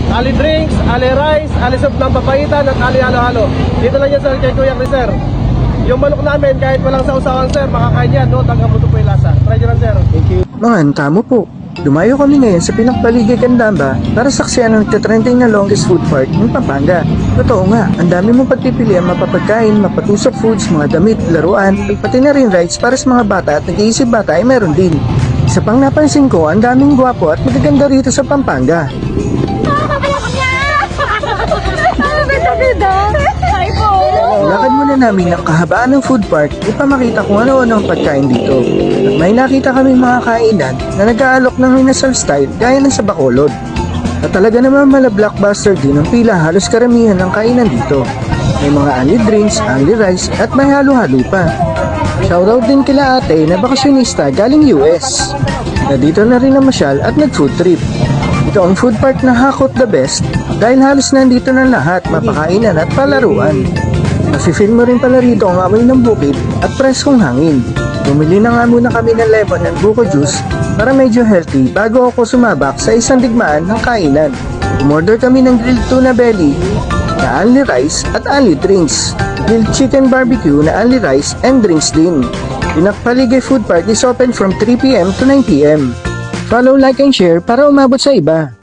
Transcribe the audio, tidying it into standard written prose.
Ali drinks, ali rice, ali soup ng papaitan at ali halo-halo. Dito lang yan sir kay Kuya Chris sir. Yung manok namin kahit walang sausawan sir, makakain yan, no? Tanggap mo ito po yung lasa. Try nyo lang sir. Thank you. Mga tamo po. Dumayo kami ngayon sa Pinakpaligay Candamba para saksiyan ang nagtatrending na longest food park ng Pampanga. Totoo nga, ang dami mong pagpipilian, mapapagkain, mapatusok foods, mga damit, laruan, pati na rin rides para sa mga bata at nag-iisip bata ay meron din. Isa pang napansin ko, ang daming gwapo at magaganda rito sa Pampanga. Lakad muna namin ang kahabaan ng food park upang makita kung ano-ano ang pagkain dito. At may nakita kami mga kainan na nag-aalok ng Inasal style gaya ng sa Bacolod. At talaga naman mala-blockbuster din ang pila, halos karamihan ng kainan dito. May mga only drinks, only rice at may halo-halo pa. Shoutout din kila ate na bakasyonista galing US na dito na rin namasyal at nag-food trip. Ito ang food park na hakot the best dahil halos nandito na lahat, mapakainan at palaruan. Nafe-feel mo rin pala rito ang amoy ng bukid at preskong hangin. Bumili na nga muna kami ng lemon at buko juice para medyo healthy bago ako sumabak sa isang digmaan ng kainan. Umorder kami ng grilled tuna belly na only rice at only drinks. Grilled chicken barbecue na only rice and drinks din. Pinakpaligay Food Park is open from 3 PM to 9 PM. Follow, like, and share para umabot sa iba.